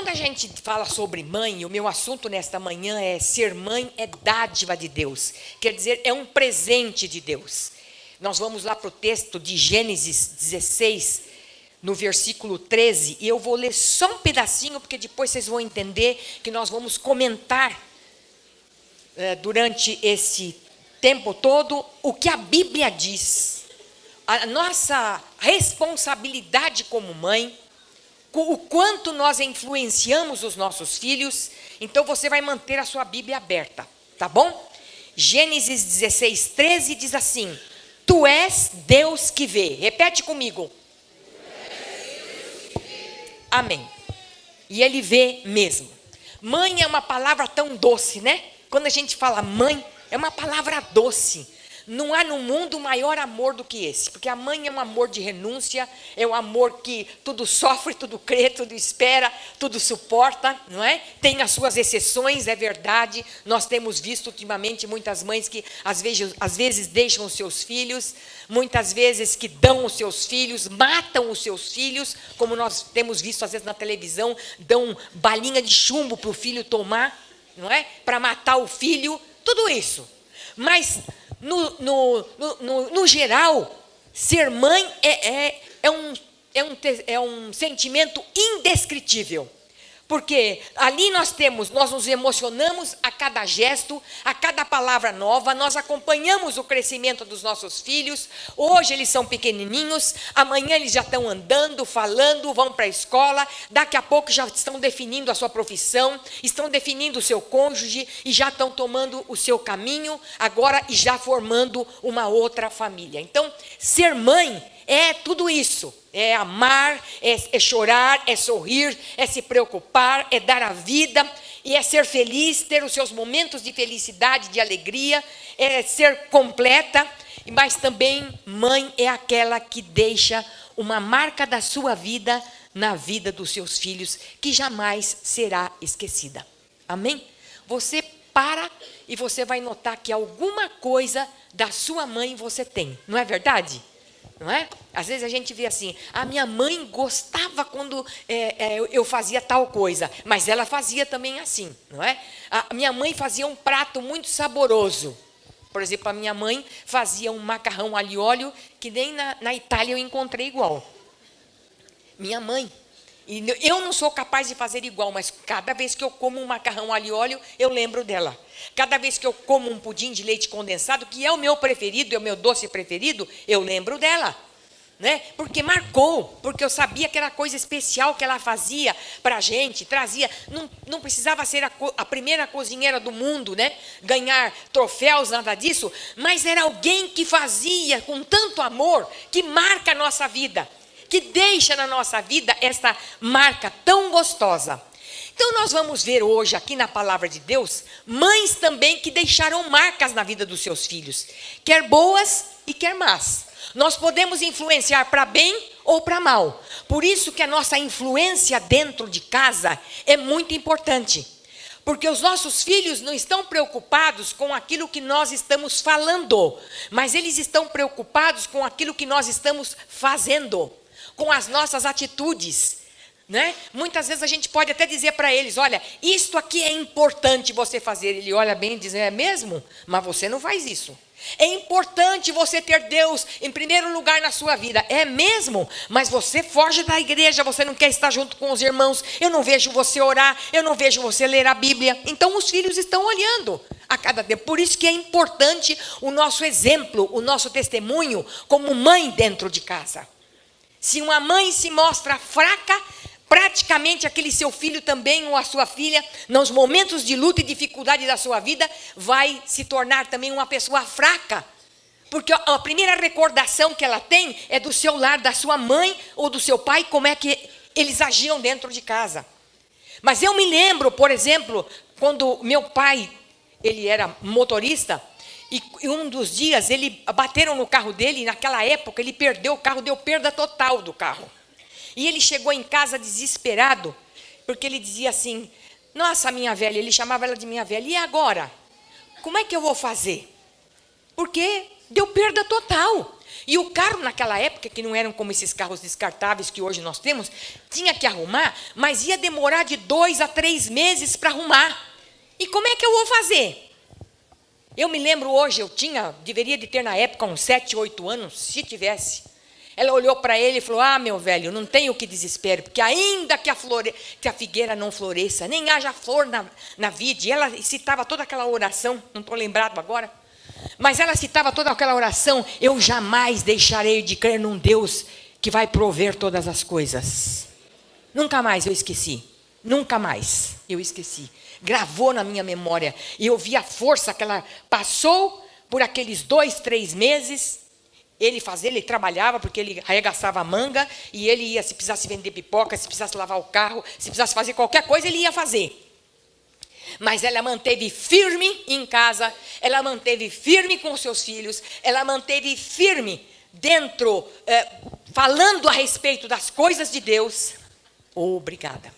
Quando a gente fala sobre mãe, o meu assunto nesta manhã é ser mãe é dádiva de Deus. Quer dizer, é um presente de Deus. Nós vamos lá para o texto de Gênesis 16, no versículo 13. E eu vou ler só um pedacinho, porque depois vocês vão entender que nós vamos comentar durante esse tempo todo o que a Bíblia diz. A nossa responsabilidade como mãe, o quanto nós influenciamos os nossos filhos. Então você vai manter a sua Bíblia aberta, tá bom? Gênesis 16, 13 diz assim: Tu és Deus que vê. Repete comigo. Amém. E Ele vê mesmo. Mãe é uma palavra tão doce, né? Quando a gente fala mãe, é uma palavra doce. Não há no mundo maior amor do que esse, porque a mãe é um amor de renúncia, é um amor que tudo sofre, tudo crê, tudo espera, tudo suporta, não é? Tem as suas exceções, é verdade. Nós temos visto ultimamente muitas mães que às vezes deixam os seus filhos, muitas vezes que dão os seus filhos, matam os seus filhos, como nós temos visto às vezes na televisão, dão balinha de chumbo para o filho tomar, não é? Para matar o filho, tudo isso. Mas no geral, ser mãe é um sentimento indescritível. Porque ali nós nos emocionamos a cada gesto, a cada palavra nova, nós acompanhamos o crescimento dos nossos filhos. Hoje eles são pequenininhos, amanhã eles já estão andando, falando, vão para a escola, daqui a pouco já estão definindo a sua profissão, estão definindo o seu cônjuge e já estão tomando o seu caminho, agora e já formando uma outra família. Então, ser mãe é tudo isso. É amar, é chorar, é sorrir, é se preocupar, é dar a vida, e é ser feliz, ter os seus momentos de felicidade, de alegria, é ser completa, mas também mãe é aquela que deixa uma marca da sua vida na vida dos seus filhos, que jamais será esquecida. Amém? Você para e você vai notar que alguma coisa da sua mãe você tem, não é verdade? Não é? Às vezes a gente vê assim, a minha mãe gostava quando eu fazia tal coisa, mas ela fazia também assim, não é? A minha mãe fazia um prato muito saboroso. Por exemplo, a minha mãe fazia um macarrão alho e óleo que nem na Itália eu encontrei igual. Minha mãe. E eu não sou capaz de fazer igual, mas cada vez que eu como um macarrão alho e óleo, eu lembro dela. Cada vez que eu como um pudim de leite condensado, que é o meu preferido, é o meu doce preferido, eu lembro dela. Né? Porque marcou, porque eu sabia que era coisa especial que ela fazia para a gente, trazia. Não precisava ser a primeira cozinheira do mundo, né? Ganhar troféus, nada disso, mas era alguém que fazia com tanto amor, que marca a nossa vida, que deixa na nossa vida essa marca tão gostosa. Então nós vamos ver hoje aqui na palavra de Deus, mães também que deixaram marcas na vida dos seus filhos, quer boas e quer más. Nós podemos influenciar para bem ou para mal. Por isso que a nossa influência dentro de casa é muito importante. Porque os nossos filhos não estão preocupados com aquilo que nós estamos falando, mas eles estão preocupados com aquilo que nós estamos fazendo, com as nossas atitudes, né? Muitas vezes a gente pode até dizer para eles, olha, isto aqui é importante você fazer. Ele olha bem e diz, é mesmo? Mas você não faz isso. É importante você ter Deus em primeiro lugar na sua vida. É mesmo? Mas você foge da igreja, você não quer estar junto com os irmãos. Eu não vejo você orar, eu não vejo você ler a Bíblia. Então os filhos estão olhando a cada tempo. Por isso que é importante o nosso exemplo, o nosso testemunho como mãe dentro de casa. Se uma mãe se mostra fraca, praticamente aquele seu filho também, ou a sua filha, nos momentos de luta e dificuldade da sua vida, vai se tornar também uma pessoa fraca. Porque a primeira recordação que ela tem é do seu lar, da sua mãe ou do seu pai, como é que eles agiam dentro de casa. Mas eu me lembro, por exemplo, quando meu pai, ele era motorista, e um dos dias bateram no carro dele, e naquela época ele perdeu o carro, deu perda total do carro. E ele chegou em casa desesperado, porque ele dizia assim, nossa, minha velha, ele chamava ela de minha velha, e agora? Como é que eu vou fazer? Porque deu perda total. E o carro naquela época, que não eram como esses carros descartáveis que hoje nós temos, tinha que arrumar, mas ia demorar de 2 a 3 meses para arrumar. E como é que eu vou fazer? Eu me lembro hoje, deveria de ter na época uns 7, 8 anos, se tivesse. Ela olhou para ele e falou: meu velho, não tenho que desespero, porque ainda que a figueira não floresça, nem haja flor na vide. E ela citava toda aquela oração, não estou lembrado agora, mas ela citava toda aquela oração: eu jamais deixarei de crer num Deus que vai prover todas as coisas. Nunca mais eu esqueci, nunca mais eu esqueci. Gravou na minha memória, e eu vi a força que ela passou por aqueles 2, 3 meses. Ele trabalhava, porque ele arregaçava a manga, e ele ia, se precisasse vender pipoca, se precisasse lavar o carro, se precisasse fazer qualquer coisa, ele ia fazer. Mas ela manteve firme em casa, ela manteve firme com seus filhos, ela manteve firme dentro, falando a respeito das coisas de Deus. Obrigada.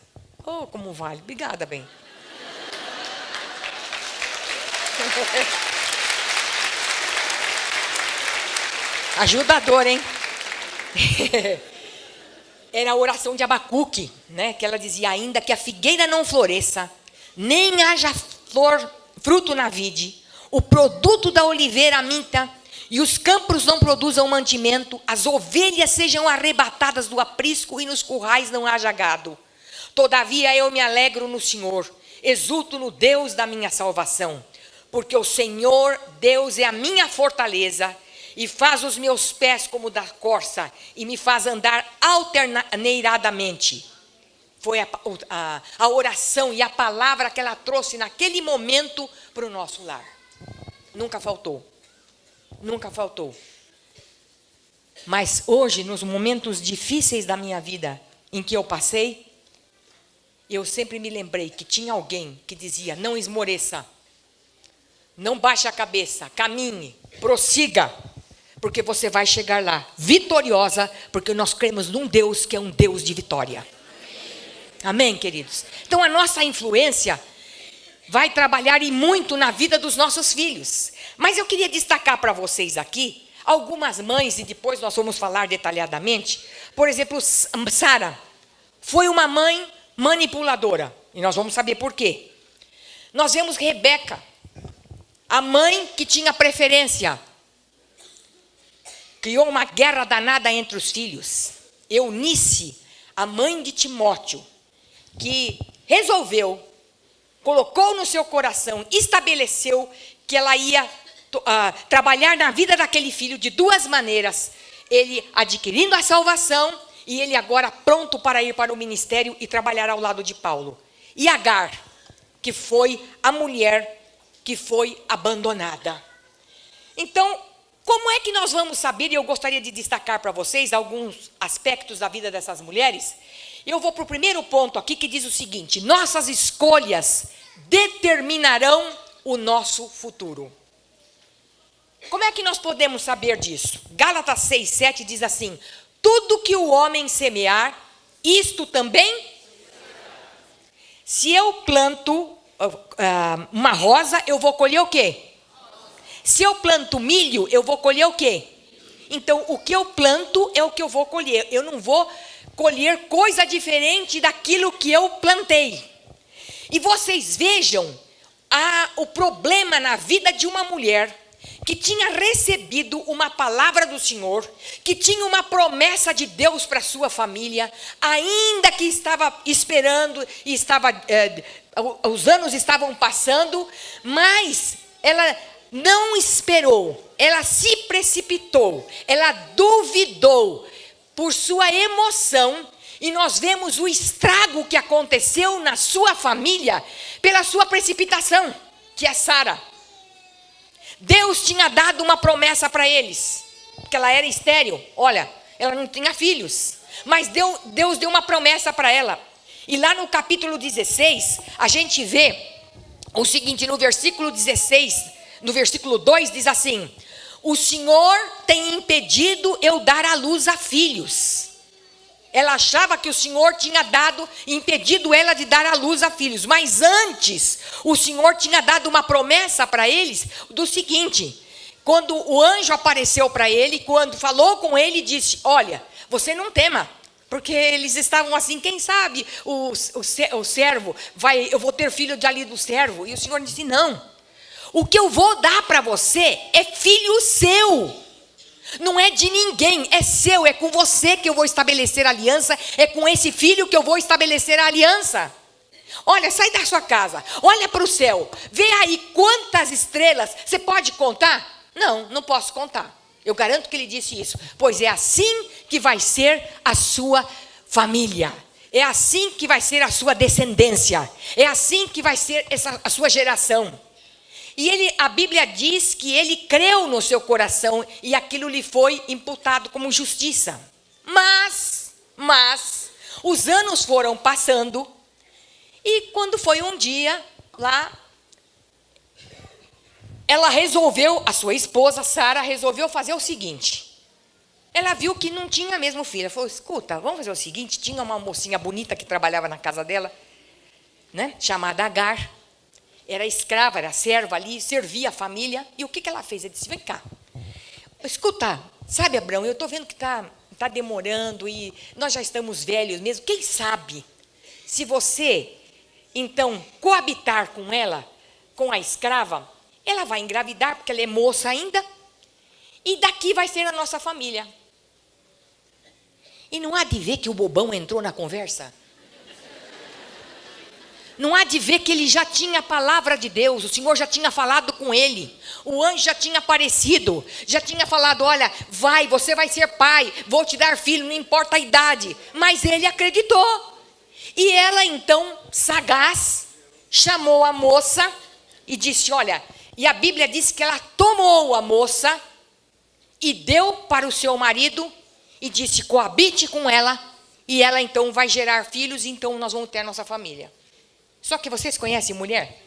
Como vale. Obrigada, bem. Ajudador, hein? Era a oração de Abacuque, né? Que ela dizia: ainda que a figueira não floresça, nem haja fruto na vide, o produto da oliveira minta, e os campos não produzam mantimento, as ovelhas sejam arrebatadas do aprisco, e nos currais não haja gado. Todavia eu me alegro no Senhor, exulto no Deus da minha salvação, porque o Senhor Deus é a minha fortaleza, e faz os meus pés como da corça, e me faz andar alterneiradamente. Foi a oração e a palavra que ela trouxe naquele momento para o nosso lar. Nunca faltou. Nunca faltou. Mas hoje, nos momentos difíceis da minha vida, em que eu passei, eu sempre me lembrei que tinha alguém que dizia: não esmoreça, não baixe a cabeça, caminhe, prossiga, porque você vai chegar lá vitoriosa, porque nós cremos num Deus que é um Deus de vitória. Amém, queridos? Então a nossa influência vai trabalhar e muito na vida dos nossos filhos. Mas eu queria destacar para vocês aqui algumas mães, e depois nós vamos falar detalhadamente. Por exemplo, Sara foi uma mãe manipuladora, e nós vamos saber por quê. Nós vemos Rebeca, a mãe que tinha preferência, criou uma guerra danada entre os filhos. Eunice, a mãe de Timóteo, que resolveu, colocou no seu coração, estabeleceu que ela ia trabalhar na vida daquele filho de duas maneiras: ele adquirindo a salvação, e ele agora pronto para ir para o ministério e trabalhar ao lado de Paulo. E Agar, que foi a mulher que foi abandonada. Então, como é que nós vamos saber? E eu gostaria de destacar para vocês alguns aspectos da vida dessas mulheres. Eu vou para o primeiro ponto aqui, que diz o seguinte: nossas escolhas determinarão o nosso futuro. Como é que nós podemos saber disso? Gálatas 6:7 diz assim: tudo que o homem semear, isto também. Se eu planto uma rosa, eu vou colher o quê? Se eu planto milho, eu vou colher o quê? Então, o que eu planto é o que eu vou colher. Eu não vou colher coisa diferente daquilo que eu plantei. E vocês vejam o problema na vida de uma mulher que tinha recebido uma palavra do Senhor, que tinha uma promessa de Deus para sua família, ainda que estava esperando, e os anos estavam passando, mas ela não esperou, ela se precipitou, ela duvidou por sua emoção, e nós vemos o estrago que aconteceu na sua família pela sua precipitação, que é Sara. Deus tinha dado uma promessa para eles, porque ela era estéril. Olha, ela não tinha filhos, mas Deus deu uma promessa para ela. E lá no capítulo 16, a gente vê o seguinte: no versículo 16, no versículo 2, diz assim: o Senhor tem impedido eu dar à luz a filhos. Ela achava que o Senhor tinha impedido ela de dar à luz a filhos. Mas antes, o Senhor tinha dado uma promessa para eles do seguinte: quando o anjo apareceu para ele, quando falou com ele, disse: olha, você não tema, porque eles estavam assim, quem sabe o servo, eu vou ter filho de ali do servo. E o Senhor disse: não, o que eu vou dar para você é filho seu. Não é de ninguém, é seu, é com você que eu vou estabelecer a aliança, é com esse filho que eu vou estabelecer a aliança. Olha, sai da sua casa, olha para o céu, vê aí quantas estrelas, você pode contar? Não, não posso contar. Eu garanto que ele disse isso, pois é assim que vai ser a sua família, é assim que vai ser a sua descendência, é assim que vai ser a sua geração. E a Bíblia diz que ele creu no seu coração e aquilo lhe foi imputado como justiça. Mas, os anos foram passando e quando foi um dia lá, a sua esposa, Sara, resolveu fazer o seguinte. Ela viu que não tinha mesmo filho. Ela falou: escuta, vamos fazer o seguinte, tinha uma mocinha bonita que trabalhava na casa dela, né, chamada Agar. Era escrava, era serva ali, servia a família. E o que ela fez? Ela disse: vem cá, escuta, sabe, Abraão, eu estou vendo que está demorando e nós já estamos velhos mesmo. Quem sabe, se você, então, coabitar com ela, com a escrava, ela vai engravidar, porque ela é moça ainda, e daqui vai ser a nossa família. E não há de ver que o bobão entrou na conversa? Não há de ver que ele já tinha a palavra de Deus, o Senhor já tinha falado com ele, o anjo já tinha aparecido, já tinha falado: olha, você vai ser pai, vou te dar filho, não importa a idade. Mas ele acreditou. E ela então, sagaz, chamou a moça e disse: olha, e a Bíblia diz que ela tomou a moça e deu para o seu marido e disse: coabite com ela, e ela então vai gerar filhos, e então nós vamos ter a nossa família. Só que vocês conhecem mulher?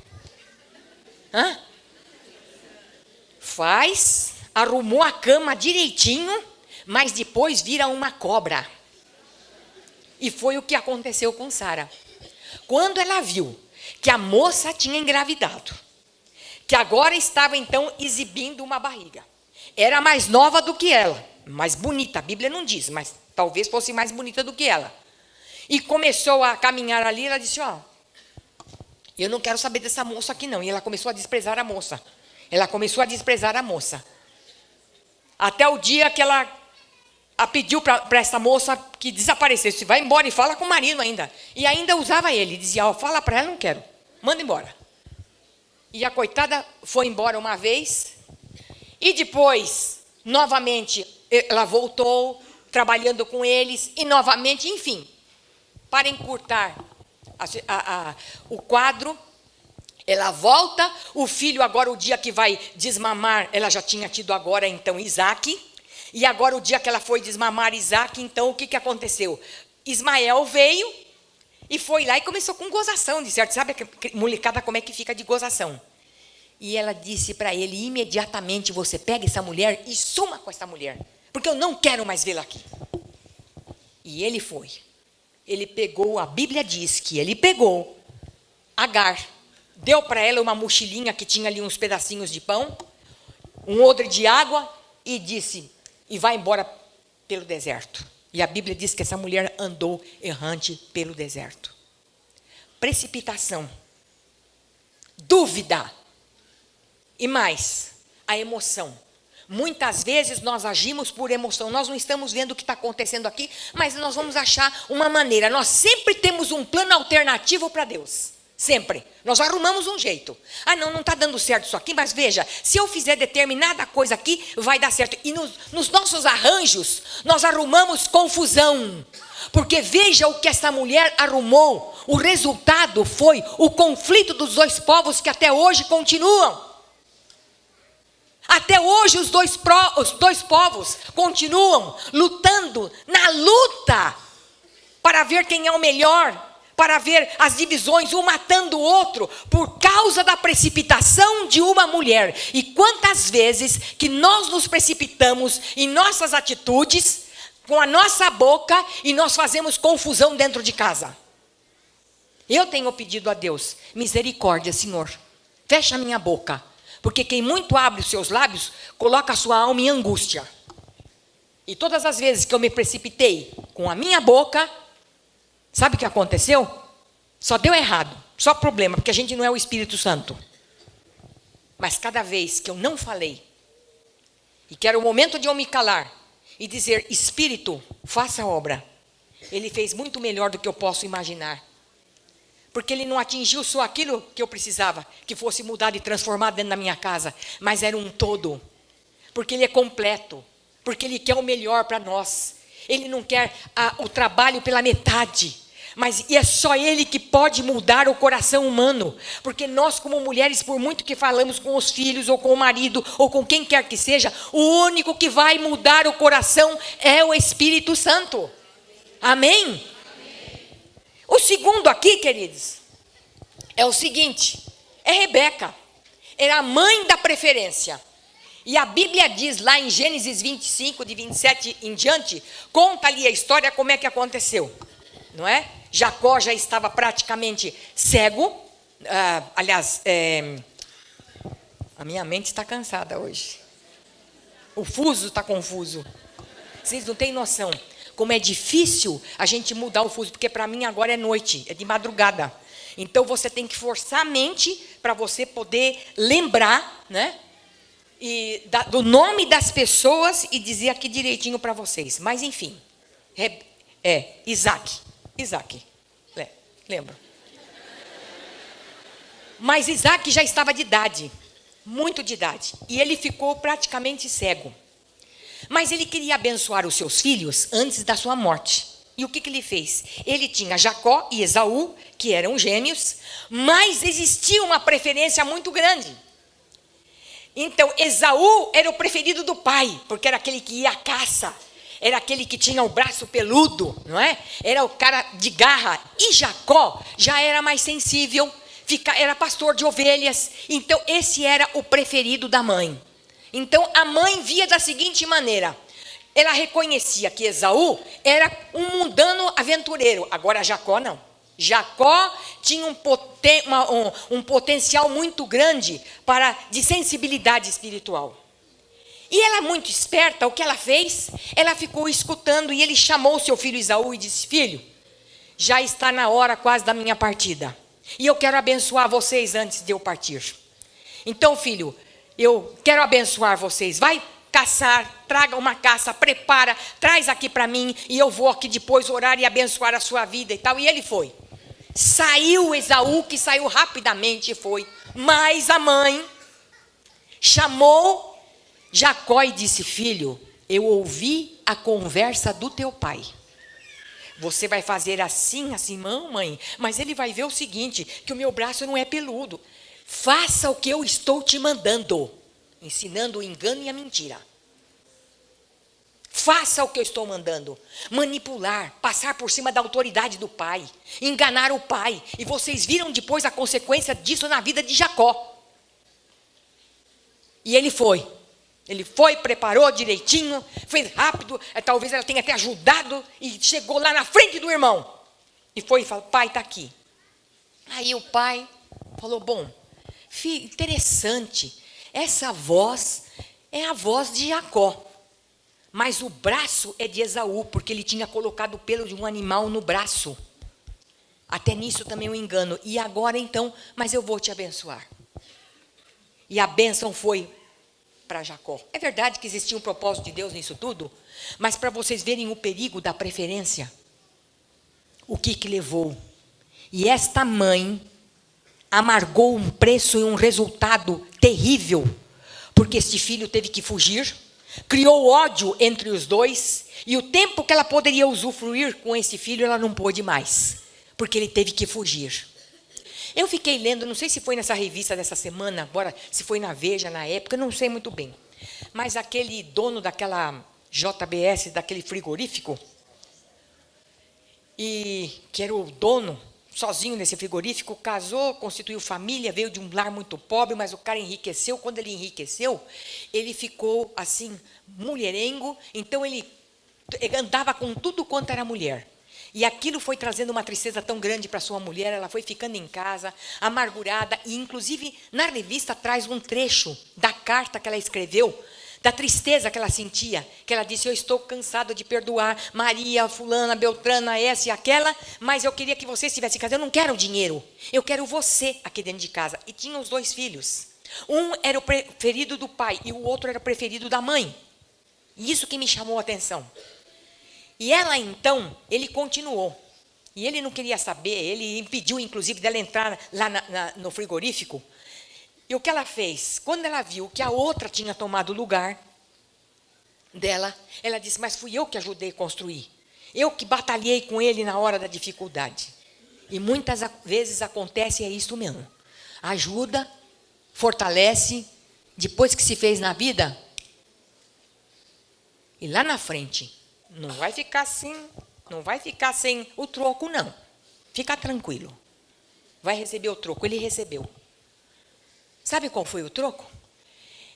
Arrumou a cama direitinho, mas depois vira uma cobra. E foi o que aconteceu com Sara. Quando ela viu que a moça tinha engravidado, que agora estava então exibindo uma barriga, era mais nova do que ela, mais bonita, a Bíblia não diz, mas talvez fosse mais bonita do que ela. E começou a caminhar ali, ela disse: ó, eu não quero saber dessa moça aqui não. E ela começou a desprezar a moça. Até o dia que ela pediu para essa moça que desaparecesse. Vai embora e fala com o marido ainda. E ainda usava ele. Dizia: ó, fala para ela, não quero. Manda embora. E a coitada foi embora uma vez. E depois, novamente, ela voltou trabalhando com eles. E novamente, enfim, para encurtar o quadro, ela volta, o filho agora, o dia que vai desmamar, ela já tinha tido agora então Isaac, e agora o dia que ela foi desmamar Isaac, então o que aconteceu? Ismael veio e foi lá e começou com gozação, de certo, sabe a molecada como é que fica de gozação? E ela disse para ele: imediatamente você pega essa mulher e suma com essa mulher, porque eu não quero mais vê-la aqui. E ele foi. Ele pegou, a Bíblia diz que ele pegou Agar, deu para ela uma mochilinha que tinha ali uns pedacinhos de pão, um odre de água, e disse: e vai embora pelo deserto. E a Bíblia diz que essa mulher andou errante pelo deserto. Precipitação, dúvida, e mais, a emoção. Muitas vezes nós agimos por emoção, nós não estamos vendo o que está acontecendo aqui, mas nós vamos achar uma maneira. Nós sempre temos um plano alternativo para Deus, sempre. Nós arrumamos um jeito. Não está dando certo isso aqui, mas veja, se eu fizer determinada coisa aqui, vai dar certo. E nos nossos arranjos, nós arrumamos confusão. Porque veja o que essa mulher arrumou. O resultado foi o conflito dos dois povos que até hoje continuam. Até hoje os dois povos continuam lutando, na luta, para ver quem é o melhor, para ver as divisões, um matando o outro, por causa da precipitação de uma mulher. E quantas vezes que nós nos precipitamos em nossas atitudes, com a nossa boca, e nós fazemos confusão dentro de casa. Eu tenho pedido a Deus: misericórdia, Senhor, fecha a minha boca, Porque quem muito abre os seus lábios, coloca a sua alma em angústia. E todas as vezes que eu me precipitei com a minha boca, sabe o que aconteceu? Só deu errado, só problema, porque a gente não é o Espírito Santo. Mas cada vez que eu não falei, e que era o momento de eu me calar, e dizer, Espírito, faça a obra, ele fez muito melhor do que eu posso imaginar. Porque ele não atingiu só aquilo que eu precisava, que fosse mudado e transformado dentro da minha casa, mas era um todo. Porque ele é completo, porque ele quer o melhor para nós. Ele não quer o trabalho pela metade, mas é só ele que pode mudar o coração humano. Porque nós, como mulheres, por muito que falamos com os filhos, ou com o marido, ou com quem quer que seja, o único que vai mudar o coração é o Espírito Santo. Amém? O segundo aqui, queridos, é o seguinte, é Rebeca, era a mãe da preferência. E a Bíblia diz lá em Gênesis 25, de 27 em diante, conta ali a história como é que aconteceu, não é? Jacó já estava praticamente cego, a minha mente está cansada hoje. O fuso está confuso. Vocês não têm noção como é difícil a gente mudar o fuso, porque para mim agora é noite, é de madrugada. Então você tem que forçar a mente para você poder lembrar, né? Do nome das pessoas e dizer aqui direitinho para vocês. Mas enfim, Isaac, lembro. Mas Isaac já estava de idade, muito de idade, e ele ficou praticamente cego. Mas ele queria abençoar os seus filhos antes da sua morte. E o que ele fez? Ele tinha Jacó e Esaú, que eram gêmeos, mas existia uma preferência muito grande. Então, Esaú era o preferido do pai, porque era aquele que ia à caça, era aquele que tinha o braço peludo, não é? Era o cara de garra. E Jacó já era mais sensível, era pastor de ovelhas. Então, esse era o preferido da mãe. Então, a mãe via da seguinte maneira: ela reconhecia que Esaú era um mundano aventureiro, agora Jacó não. Jacó tinha um potencial muito grande de sensibilidade espiritual. E ela, muito esperta, o que ela fez? Ela ficou escutando e ele chamou seu filho Esaú e disse: filho, já está na hora quase da minha partida. E eu quero abençoar vocês antes de eu partir. Então, filho, eu quero abençoar vocês. Vai caçar, traga uma caça, prepara, traz aqui para mim e eu vou aqui depois orar e abençoar a sua vida e tal. E ele foi. Saiu Esaú, que saiu rapidamente e foi. Mas a mãe chamou Jacó e disse: filho, eu ouvi a conversa do teu pai. Você vai fazer assim, assim, mãe, mas ele vai ver o seguinte, que o meu braço não é peludo. Faça o que eu estou te mandando, ensinando o engano e a mentira. Faça o que eu estou mandando. Manipular, passar por cima da autoridade do pai, enganar o pai. E vocês viram depois a consequência disso na vida de Jacó. E ele foi. Ele foi, preparou direitinho, fez rápido, talvez ela tenha até ajudado, e chegou lá na frente do irmão. E foi e falou: pai, está aqui. Aí o pai falou: bom, filho, interessante, essa voz é a voz de Jacó. Mas o braço é de Esaú, porque ele tinha colocado o pelo de um animal no braço. Até nisso também um engano. E agora então, mas eu vou te abençoar. E a bênção foi para Jacó. É verdade que existia um propósito de Deus nisso tudo, mas para vocês verem o perigo da preferência, o que levou. E esta mãe amargou um preço e um resultado terrível, porque este filho teve que fugir, criou ódio entre os dois, e o tempo que ela poderia usufruir com esse filho, ela não pôde mais, porque ele teve que fugir. Eu fiquei lendo, não sei se foi nessa revista dessa semana, agora, se foi na Veja, na época, não sei muito bem. Mas aquele dono daquela JBS, daquele frigorífico, e que era o dono, sozinho nesse frigorífico, casou, constituiu família, veio de um lar muito pobre, mas o cara enriqueceu. Quando ele enriqueceu, ele ficou assim, mulherengo, então ele andava com tudo quanto era mulher. E aquilo foi trazendo uma tristeza tão grande para sua mulher, ela foi ficando em casa, amargurada, e inclusive na revista traz um trecho da carta que ela escreveu, da tristeza que ela sentia, que ela disse: eu estou cansada de perdoar Maria, fulana, Beltrana, essa e aquela, mas eu queria que você estivesse em casa, eu não quero dinheiro, eu quero você aqui dentro de casa. E tinha os 2 filhos, um era o preferido do pai e o outro era o preferido da mãe, e isso que me chamou a atenção. E ela então, ele continuou, e ele não queria saber, ele impediu inclusive dela entrar lá no frigorífico. E o que ela fez? Quando ela viu que a outra tinha tomado o lugar dela, ela disse: mas fui eu que ajudei a construir. Eu que batalhei com ele na hora da dificuldade. E muitas vezes acontece isso mesmo. Ajuda, fortalece, depois que se fez na vida, e lá na frente, não vai ficar assim, não vai ficar sem o troco, não. Fica tranquilo. Vai receber o troco. Ele recebeu. Sabe qual foi o troco?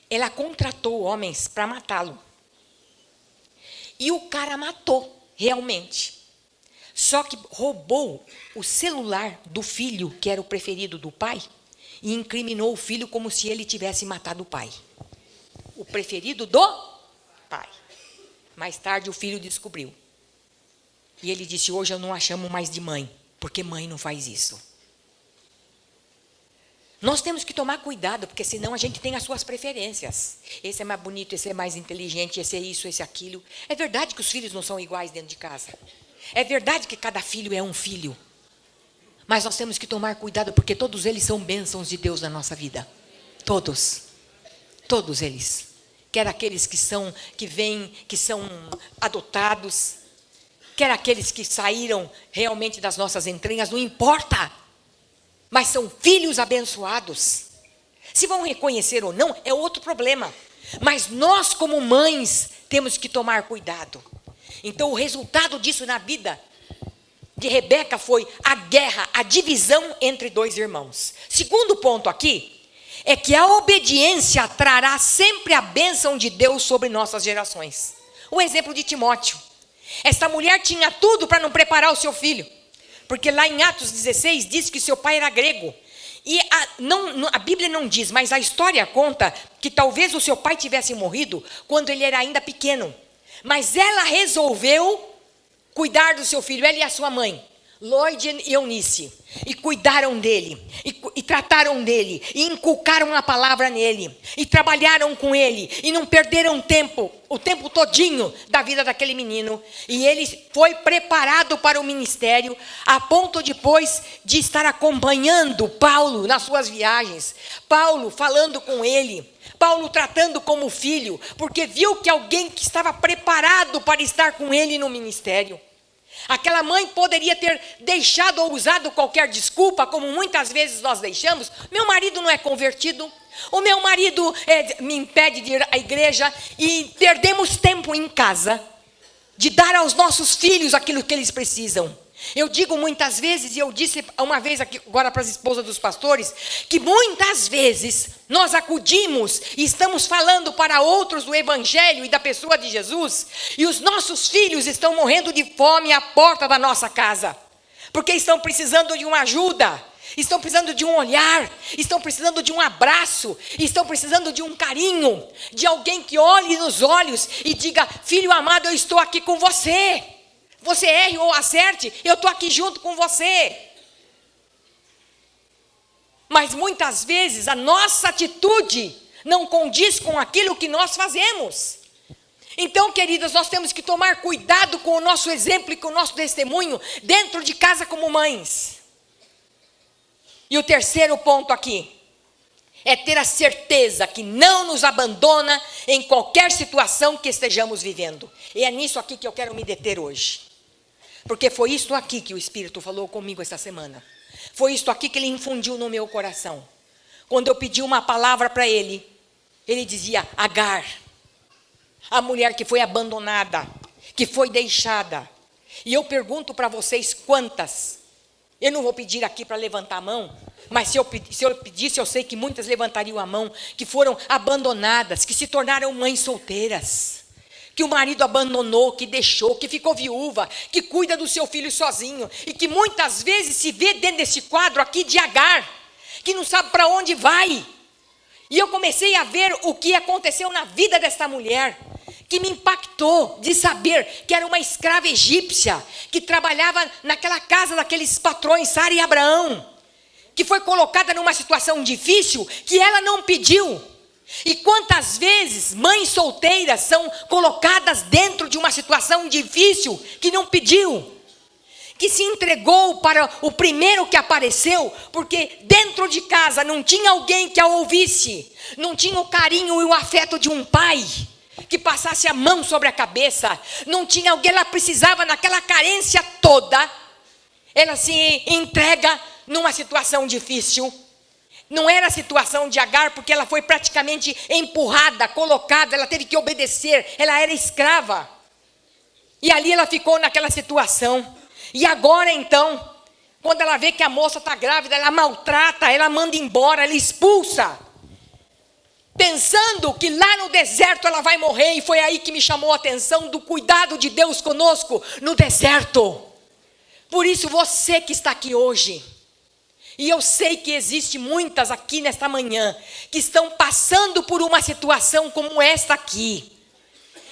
Ela contratou homens para matá-lo. E o cara matou, realmente. Só que roubou o celular do filho, que era o preferido do pai, e incriminou o filho como se ele tivesse matado o pai. O preferido do pai. Mais tarde o filho descobriu. E ele disse: hoje eu não a chamo mais de mãe, porque mãe não faz isso. Nós temos que tomar cuidado, porque senão a gente tem as suas preferências. Esse é mais bonito, esse é mais inteligente, esse é isso, esse é aquilo. É verdade que os filhos não são iguais dentro de casa. É verdade que cada filho é um filho. Mas nós temos que tomar cuidado, porque todos eles são bênçãos de Deus na nossa vida. Todos. Todos eles. Quer aqueles que são adotados, quer aqueles que saíram realmente das nossas entranhas, não importa. Mas são filhos abençoados. Se vão reconhecer ou não, é outro problema. Mas nós, como mães, temos que tomar cuidado. Então, o resultado disso na vida de Rebeca foi a guerra, a divisão entre 2 irmãos. Segundo ponto aqui, é que a obediência trará sempre a bênção de Deus sobre nossas gerações. O exemplo de Timóteo. Essa mulher tinha tudo para não preparar o seu filho. Porque lá em Atos 16 diz que seu pai era grego. E a Bíblia não diz, mas a história conta que talvez o seu pai tivesse morrido quando ele era ainda pequeno. Mas ela resolveu cuidar do seu filho, ela e a sua mãe, Lloyd e Eunice. E cuidaram dele, e trataram dele, e inculcaram a palavra nele, e trabalharam com ele, e não perderam tempo, o tempo todinho da vida daquele menino. E ele foi preparado para o ministério, a ponto depois de estar acompanhando Paulo nas suas viagens, Paulo falando com ele, Paulo tratando como filho, porque viu que alguém que estava preparado para estar com ele no ministério. Aquela mãe poderia ter deixado ou usado qualquer desculpa, como muitas vezes nós deixamos. Meu marido não é convertido, o meu marido me impede de ir à igreja, e perdemos tempo em casa de dar aos nossos filhos aquilo que eles precisam. Eu digo muitas vezes, e eu disse uma vez aqui agora para as esposas dos pastores, que muitas vezes nós acudimos e estamos falando para outros do evangelho e da pessoa de Jesus, e os nossos filhos estão morrendo de fome à porta da nossa casa, porque estão precisando de uma ajuda, estão precisando de um olhar, estão precisando de um abraço, estão precisando de um carinho, de alguém que olhe nos olhos e diga: filho amado, eu estou aqui com você. Você erre ou acerte, eu estou aqui junto com você. Mas muitas vezes a nossa atitude não condiz com aquilo que nós fazemos. Então, queridas, nós temos que tomar cuidado com o nosso exemplo e com o nosso testemunho dentro de casa como mães. E o terceiro ponto aqui é ter a certeza que não nos abandona em qualquer situação que estejamos vivendo. E é nisso aqui que eu quero me deter hoje. Porque foi isso aqui que o Espírito falou comigo essa semana. Foi isso aqui que ele infundiu no meu coração. Quando eu pedi uma palavra para ele, ele dizia: Agar, a mulher que foi abandonada, que foi deixada. E eu pergunto para vocês quantas. Eu não vou pedir aqui para levantar a mão, mas se eu pedisse, eu sei que muitas levantariam a mão, que foram abandonadas, que se tornaram mães solteiras. que o marido abandonou, que deixou, que ficou viúva, que cuida do seu filho sozinho, e que muitas vezes se vê dentro desse quadro aqui de Agar, que não sabe para onde vai. E eu comecei a ver o que aconteceu na vida dessa mulher, que me impactou de saber que era uma escrava egípcia, que trabalhava naquela casa daqueles patrões, Sara e Abraão, que foi colocada numa situação difícil que ela não pediu. E quantas vezes mães solteiras são colocadas dentro de uma situação difícil que não pediu, que se entregou para o primeiro que apareceu, porque dentro de casa não tinha alguém que a ouvisse, não tinha o carinho e o afeto de um pai, que passasse a mão sobre a cabeça, não tinha alguém, ela precisava naquela carência toda, ela se entrega numa situação difícil. Não era a situação de Agar, porque ela foi praticamente empurrada, colocada, ela teve que obedecer, ela era escrava. E ali ela ficou naquela situação. E agora então, quando ela vê que a moça está grávida, ela maltrata, ela manda embora, ela expulsa. Pensando que lá no deserto ela vai morrer, e foi aí que me chamou a atenção do cuidado de Deus conosco no deserto. Por isso você que está aqui hoje, e eu sei que existe muitas aqui nesta manhã, que estão passando por uma situação como esta aqui.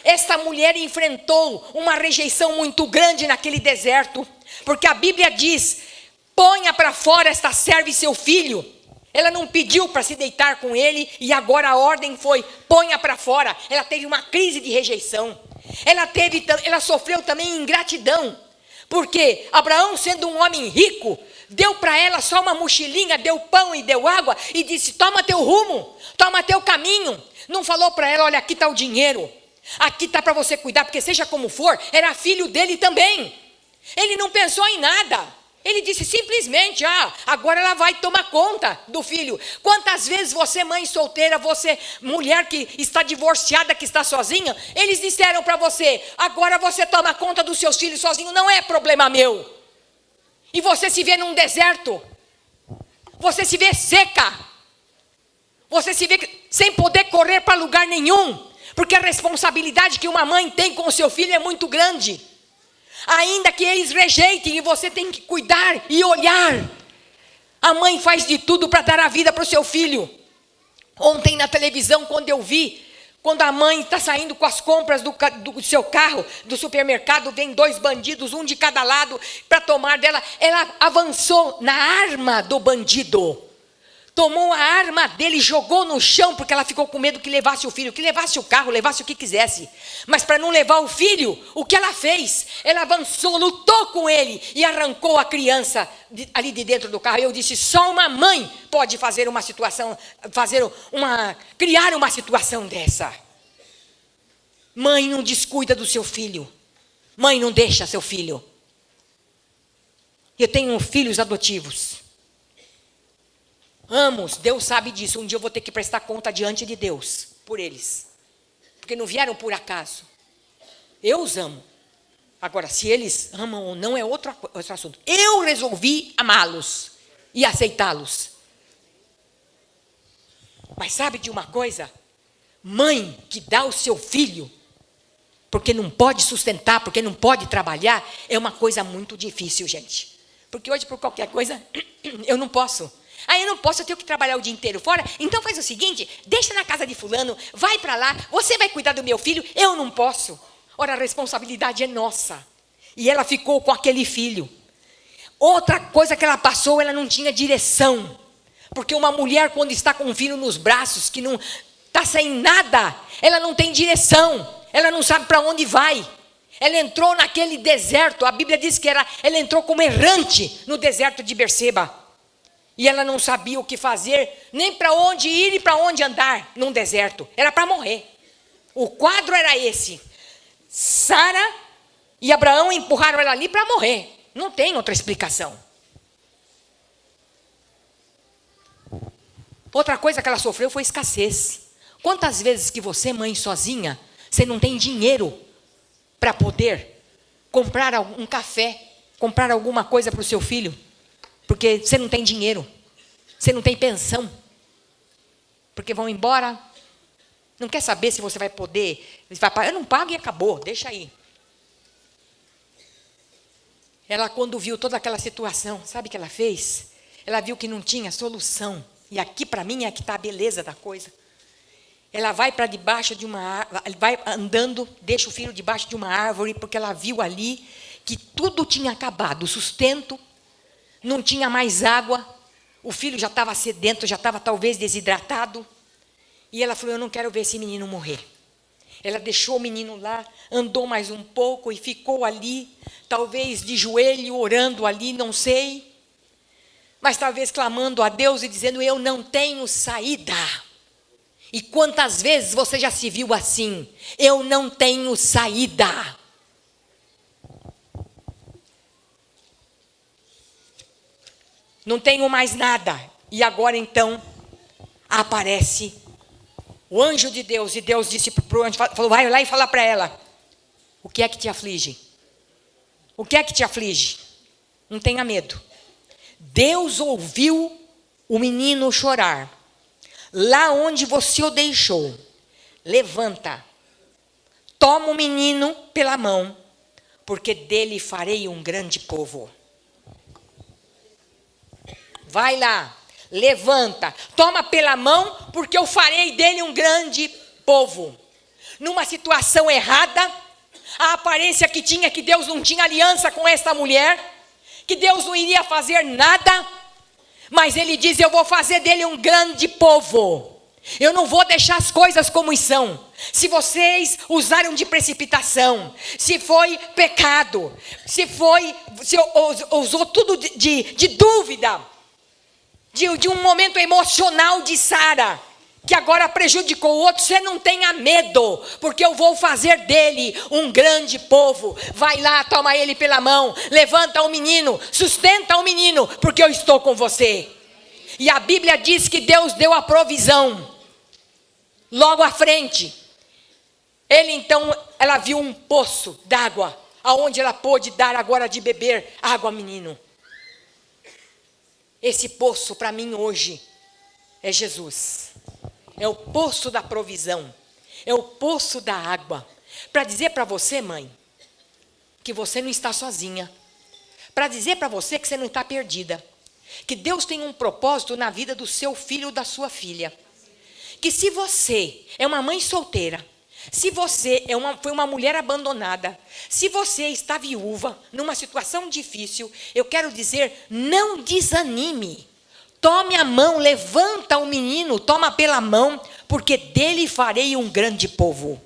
Esta mulher enfrentou uma rejeição muito grande naquele deserto, porque a Bíblia diz, ponha para fora esta serva e seu filho. Ela não pediu para se deitar com ele, e agora a ordem foi, ponha para fora. Ela teve uma crise de rejeição. Ela sofreu também ingratidão, porque Abraão, sendo um homem rico, deu para ela só uma mochilinha, deu pão e deu água, e disse, toma teu rumo, toma teu caminho. Não falou para ela, olha, aqui está o dinheiro, aqui está para você cuidar, porque seja como for, era filho dele também. Ele não pensou em nada. Ele disse simplesmente, agora ela vai tomar conta do filho. Quantas vezes você, mãe solteira, você, mulher que está divorciada, que está sozinha, eles disseram para você, agora você toma conta dos seus filhos sozinho, não é problema meu. E você se vê num deserto, você se vê seca, você se vê sem poder correr para lugar nenhum, porque a responsabilidade que uma mãe tem com o seu filho é muito grande. Ainda que eles rejeitem, e você tem que cuidar e olhar. A mãe faz de tudo para dar a vida para o seu filho. Ontem na televisão, quando eu vi, quando a mãe está saindo com as compras do seu carro, do supermercado, vem 2 bandidos, um de cada lado, para tomar dela. Ela avançou na arma do bandido. Tomou a arma dele, jogou no chão, porque ela ficou com medo que levasse o filho, que levasse o carro, levasse o que quisesse. Mas para não levar o filho, o que ela fez? Ela avançou, lutou com ele e arrancou a criança ali de dentro do carro. Eu disse, só uma mãe pode fazer uma situação, criar uma situação dessa. Mãe não descuida do seu filho. Mãe não deixa seu filho. Eu tenho filhos adotivos. Amo-os, Deus sabe disso. Um dia eu vou ter que prestar conta diante de Deus por eles, porque não vieram por acaso. Eu os amo. Agora, se eles amam ou não é outro assunto. Eu resolvi amá-los e aceitá-los. Mas sabe de uma coisa? Mãe que dá o seu filho porque não pode sustentar, porque não pode trabalhar, é uma coisa muito difícil, gente. Porque hoje, por qualquer coisa, eu não posso. Eu não posso, eu tenho que trabalhar o dia inteiro fora. Então faz o seguinte, deixa na casa de fulano, vai para lá, você vai cuidar do meu filho, eu não posso. Ora, a responsabilidade é nossa. E ela ficou com aquele filho. Outra coisa que ela passou, ela não tinha direção. Porque uma mulher, quando está com um filho nos braços, que não está sem nada, ela não tem direção, ela não sabe para onde vai. Ela entrou naquele deserto, a Bíblia diz que ela entrou como errante no deserto de Berseba. E ela não sabia o que fazer, nem para onde ir e para onde andar num deserto. Era para morrer. O quadro era esse. Sara e Abraão empurraram ela ali para morrer. Não tem outra explicação. Outra coisa que ela sofreu foi escassez. Quantas vezes que você, mãe sozinha, você não tem dinheiro para poder comprar um café, comprar alguma coisa para o seu filho? Porque você não tem dinheiro, você não tem pensão, porque vão embora, Não quer saber se você vai poder? Vai pagar? Eu não pago e acabou, deixa aí. Ela, quando viu toda aquela situação, sabe o que ela fez? Ela viu que não tinha solução. E aqui, para mim, é que está a beleza da coisa. Ela vai para debaixo de uma árvore, vai andando, deixa o filho debaixo de uma árvore, porque ela viu ali que tudo tinha acabado, o sustento, não tinha mais água, o filho já estava sedento, já estava talvez desidratado. E ela falou, eu não quero ver esse menino morrer. Ela deixou o menino lá, andou mais um pouco e ficou ali, talvez de joelho, orando ali, não sei. Mas talvez clamando a Deus e dizendo, eu não tenho saída. E quantas vezes você já se viu assim? Eu não tenho saída. Não tenho mais nada. E agora então, aparece o anjo de Deus, e Deus disse para o anjo, falou, vai lá e fala para ela, o que é que te aflige? O que é que te aflige? Não tenha medo. Deus ouviu o menino chorar. Lá onde você o deixou, levanta, toma o menino pela mão, porque dele farei um grande povo. Vai lá. Levanta, toma pela mão, porque eu farei dele um grande povo. Numa situação errada, a aparência que tinha, que Deus não tinha aliança com esta mulher, que Deus não iria fazer nada, mas ele diz, eu vou fazer dele um grande povo. Eu não vou deixar as coisas como são. Se vocês usaram de precipitação, se foi pecado, se usou tudo de dúvida, de um momento emocional de Sara, que agora prejudicou o outro, você não tenha medo, porque eu vou fazer dele um grande povo. Vai lá, toma ele pela mão, levanta o menino, sustenta o menino, porque eu estou com você. E a Bíblia diz que Deus deu a provisão, logo à frente. Ela viu um poço d'água, aonde ela pôde dar agora de beber água ao menino. Esse poço para mim hoje é Jesus. É o poço da provisão. É o poço da água. Para dizer para você, mãe, que você não está sozinha. Para dizer para você que você não está perdida. Que Deus tem um propósito na vida do seu filho ou da sua filha. Que se você é uma mãe solteira, se você foi uma mulher abandonada, se você está viúva, numa situação difícil, eu quero dizer, não desanime. Tome a mão, levanta o menino, toma pela mão, porque dele farei um grande povo.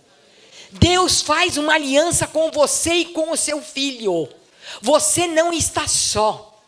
Deus faz uma aliança com você e com o seu filho. Você não está só.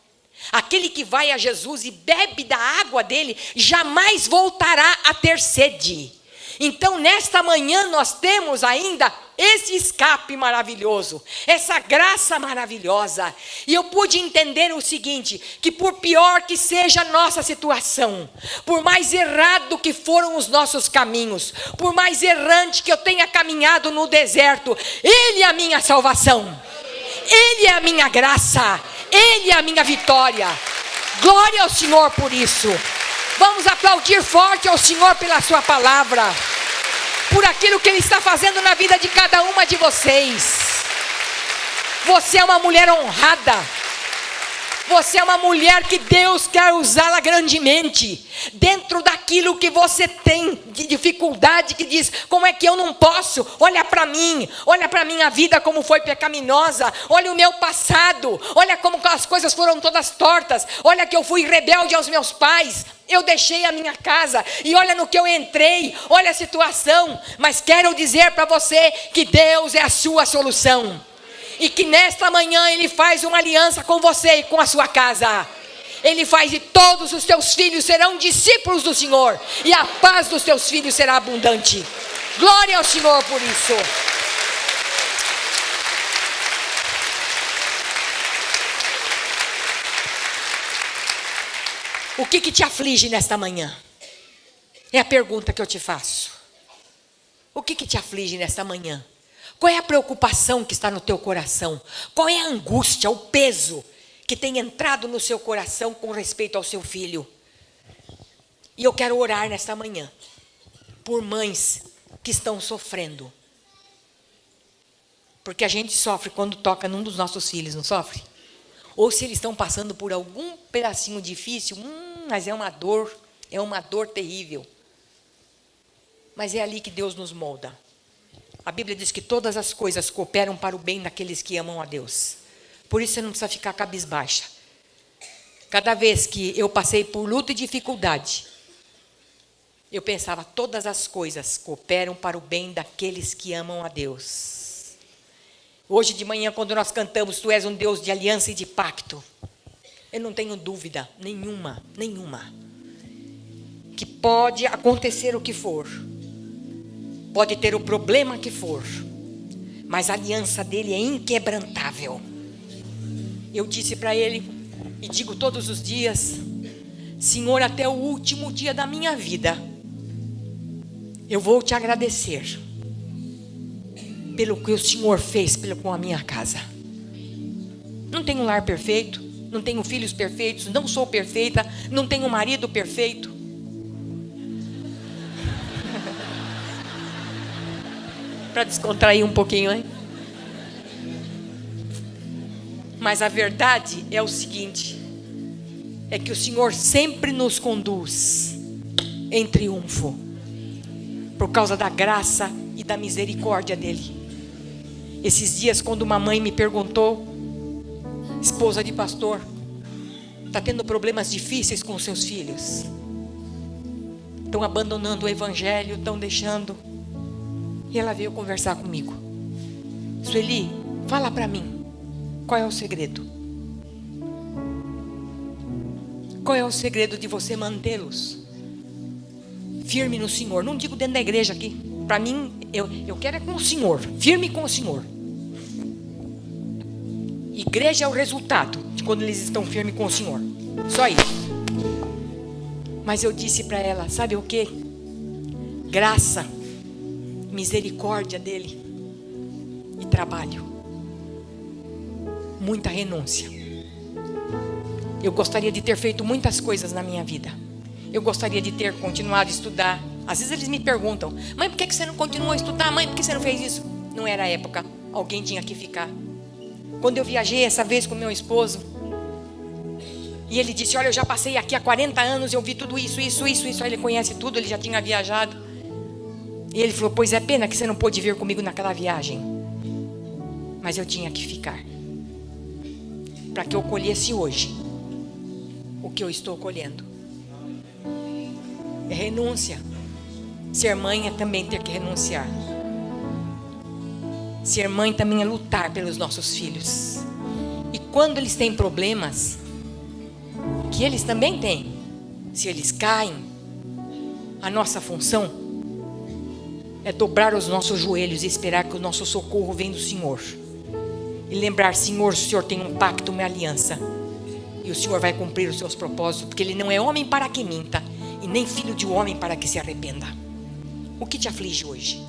Aquele que vai a Jesus e bebe da água dele, jamais voltará a ter sede. Então, nesta manhã, nós temos ainda esse escape maravilhoso, essa graça maravilhosa. E eu pude entender o seguinte, que por pior que seja a nossa situação, por mais errado que foram os nossos caminhos, por mais errante que eu tenha caminhado no deserto, Ele é a minha salvação, Ele é a minha graça, Ele é a minha vitória. Glória ao Senhor por isso. Vamos aplaudir forte ao Senhor pela sua palavra, por aquilo que Ele está fazendo na vida de cada uma de vocês. Você é uma mulher honrada. Você é uma mulher que Deus quer usá-la grandemente. Dentro daquilo que você tem de dificuldade, que diz, como é que eu não posso? Olha para mim, olha para a minha vida como foi pecaminosa. Olha o meu passado, olha como as coisas foram todas tortas. Olha que eu fui rebelde aos meus pais. Eu deixei a minha casa e olha no que eu entrei, olha a situação. Mas quero dizer para você que Deus é a sua solução. E que nesta manhã Ele faz uma aliança com você e com a sua casa. Ele faz e todos os teus filhos serão discípulos do Senhor. E a paz dos teus filhos será abundante. Glória ao Senhor por isso. O que te aflige nesta manhã? É a pergunta que eu te faço. O que te aflige nesta manhã? Qual é a preocupação que está no teu coração? Qual é a angústia, o peso que tem entrado no seu coração com respeito ao seu filho? E eu quero orar nesta manhã por mães que estão sofrendo. Porque a gente sofre quando toca num dos nossos filhos, não sofre? Ou se eles estão passando por algum pedacinho difícil, mas é uma dor terrível. Mas é ali que Deus nos molda. A Bíblia diz que todas as coisas cooperam para o bem daqueles que amam a Deus. Por isso você não precisa ficar cabisbaixa. Cada vez que eu passei por luta e dificuldade, eu pensava, todas as coisas cooperam para o bem daqueles que amam a Deus. Hoje de manhã, quando nós cantamos, Tu és um Deus de aliança e de pacto, eu não tenho dúvida nenhuma, que pode acontecer o que for, pode ter o problema que for, mas a aliança dele é inquebrantável. Eu disse para ele, e digo todos os dias, Senhor, até o último dia da minha vida, eu vou te agradecer pelo que o Senhor fez com a minha casa. Não tenho um lar perfeito, não tenho filhos perfeitos, não sou perfeita, não tenho um marido perfeito. Para descontrair um pouquinho, hein? Mas a verdade é o seguinte, é que o Senhor sempre nos conduz em triunfo, por causa da graça e da misericórdia dele. Esses dias, quando uma mãe me perguntou, esposa de pastor, está tendo problemas difíceis com seus filhos, estão abandonando o evangelho, estão deixando, e ela veio conversar comigo. Sueli, fala para mim, qual é o segredo? Qual é o segredo de você mantê-los firme no Senhor? Não digo dentro da igreja aqui. Para mim, eu quero é com o Senhor, firme com o Senhor. Igreja é o resultado de quando eles estão firmes com o Senhor. Só isso. Mas eu disse para ela, sabe o que? Graça, misericórdia dele e trabalho. Muita renúncia. Eu gostaria de ter feito muitas coisas na minha vida. Eu gostaria de ter continuado a estudar. Às vezes eles me perguntam, mãe, por que você não continuou a estudar? Mãe, por que você não fez isso? Não era a época, alguém tinha que ficar. Quando eu viajei essa vez com meu esposo, e ele disse, olha, eu já passei aqui há 40 anos, eu vi tudo isso. Aí ele conhece tudo, ele já tinha viajado. E ele falou, pois é pena que você não pôde vir comigo naquela viagem. Mas eu tinha que ficar, para que eu colhesse hoje o que eu estou colhendo. É renúncia. Ser mãe é também ter que renunciar. Ser mãe também é lutar pelos nossos filhos. E quando eles têm problemas, que eles também têm, se eles caem, a nossa função é dobrar os nossos joelhos e esperar que o nosso socorro venha do Senhor. E lembrar, Senhor, o Senhor tem um pacto, uma aliança, e o Senhor vai cumprir os seus propósitos, porque Ele não é homem para que minta, e nem filho de homem para que se arrependa. O que te aflige hoje?